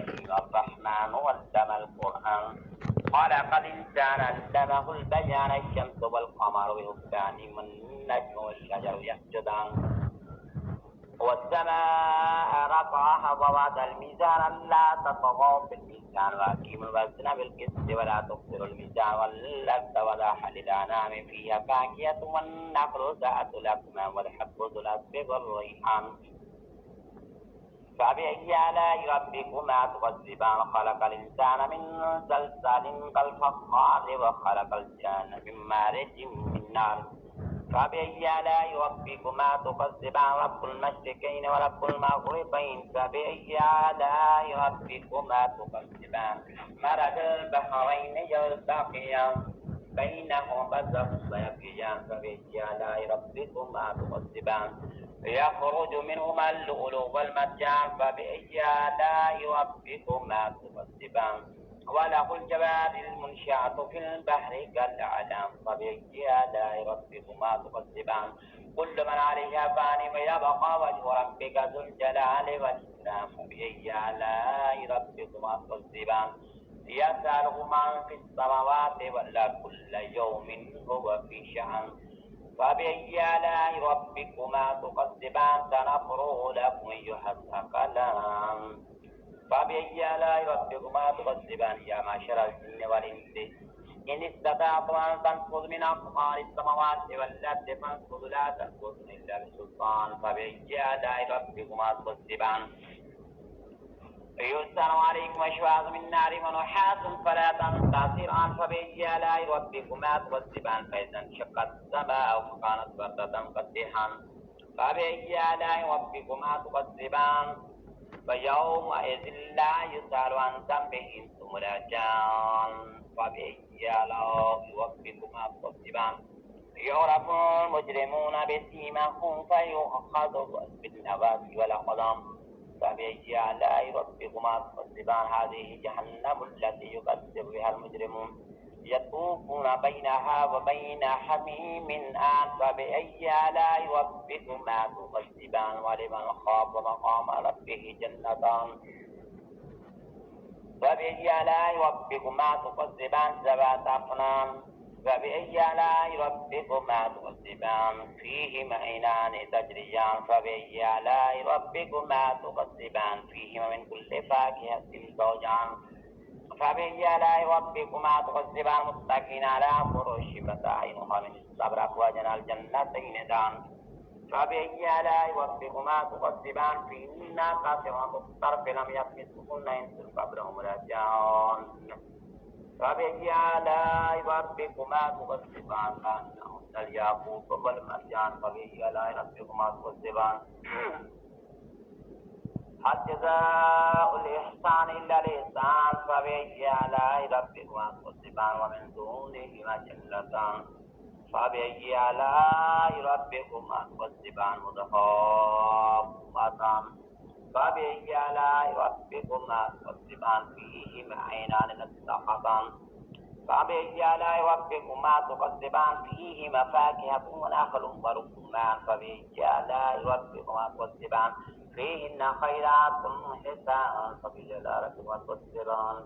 الرحيم الرحمن علم القرآن خلق الإنسان علمه البيان الشمس والقمر بحسبان والنجم والشجر يسجدان والسماء رفعها ووضع الميزان ألا تطغوا في الميزان وأقيموا الوزن بالقسط ولا تخسروا الميزان والأرض وضعها للأنعام فيها فاكهة والنخل ذات الأكمام والحب ذو الأصف والريحان فبأي آلاء ربكما تكذبان خلق الإنسان من صلصال كالفخار وخلق الجان من مارج من نار فبأي آلاء ربكما تكذبان رب المشرقين ورب المغربين فبأي آلاء ربكما تكذبان مرج البحرين يلتقيان بينهما برزخ يبغيان فبأي آلاء ربكما تكذبان يخرج منهما اللؤلؤ والمرجان فبأي آلاء ربكما تكذبان وله الجوار المنشآت في البحر كالأعلام فبأي آلاء ربكما تكذبان كل من عليها فان ويبقى وجه ربك ذو الجلال والإكرام فبأي آلاء ربكما تكذبان يسأله من في السماوات والأرض كل يوم هو في شأن فبأي آلاء ربكما تكذبان سنفرغ لكم أيها الثقلان فبأي آلاء ربكما تكذبان يا معشر الجن والإنس إن استطعتم أن تنفذوا من أقطار السماوات والأرض فانفذوا لا تنفذون إلا بسلطان فبأي آلاء ربكما تكذبان يرسل عليكم أشواظ من نار ونحاس فلا تنتصران فبأي آلاء ربكما تكذبان فإذا انشقت السماء فكانت بردة كالدهان فبأي آلاء ربكما تكذبان فيومئذ لا يسأل عن ذنبه إنس ولا جان فبأي آلاء ربكما تكذبان يعرف المجرمون بسيماهم فيؤخذ بالنواصي والأقدام فبأي آلاء ربكما تكذبان هذه جهنم التي يكذب بها المجرمون يطوفون بينها وبين حميم آن فبأي آلاء ربكما تكذبان ولمن خاف مقام ربه جنتان فبأي آلاء ربكما تكذبان ذوات أفنان فبأي آلاء ربكما تكذبان فيهما عينان تجريان فبأي آلاء ربكما تكذبان فيهما من كل فاكهة زوجان فبأي آلاء ربكما تكذبان متكئين على فرش بطائنها من استبرق وجنى الجنتين دان فبأي آلاء ربكما تكذبان فيهن قاصرات الطرف لم يطمثهن إنس قبلهم ولا جان فبأي آلاء ربكما تكذبان كأنهن الياقوت والمرجان فبأي آلاء ربكما تكذبان هل جزاء الإحسان إلا الإحسان فبأي آلاء ربكما تكذبان ومن دونهما جنتان فبأي آلاء ربكما تكذبان متفاوتان فبأي آلاء ربكما تكذبان فيهما عينان نضاختان فبأي آلاء ربكما تكذبان فيهما فاكهة ونخل ورمان فبأي آلاء ربكما تكذبان فيهن خيرات حسان فبأي آلاء ربكما تكذبان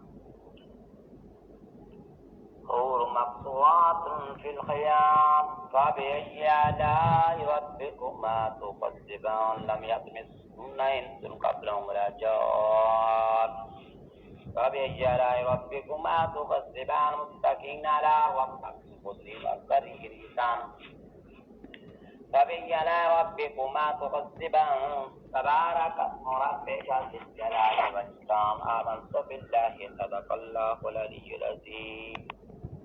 حور مقصورات في الخيام فبأي آلاء ربكما تكذبان لم يطمثهن إنس قبلهم ولا جان فبأي آلاء ربكما تكذبان متكئين على ركب خضر والبرير فبأي آلاء ربكما تكذبان تبارك اسم ربك ذي الجلال والإكرام آمنت بالله صدق الله العلي العظيم